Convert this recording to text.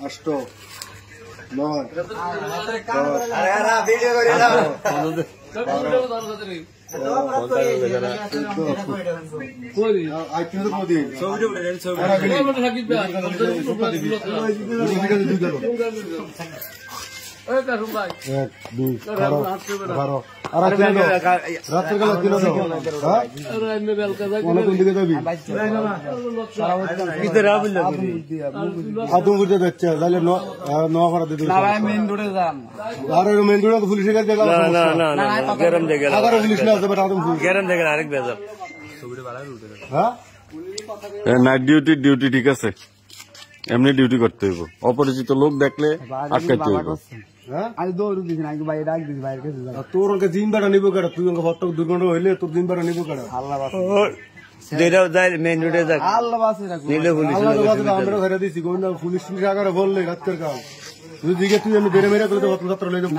अष्ट नय एक दुई रात्रि नाइट डिউটি ডিউটি ঠিক আছে এমনি ডিউটি করতে হইব অপরিচিত লোক দেখলে আটকাইতে হইব তোর দিন ভাড়া নিবো কেডা তুই ভট্টক 2 ঘন্টা হইলে তোর দিন ভাড়া নিবো কেডা আমরা ঘরে দিছি পুলিশ আগারে বললে রাতের কাল তুই দিকে তুই আমি বেড়ে মেরে করতে ভট্ট ছাত্র লই যাবো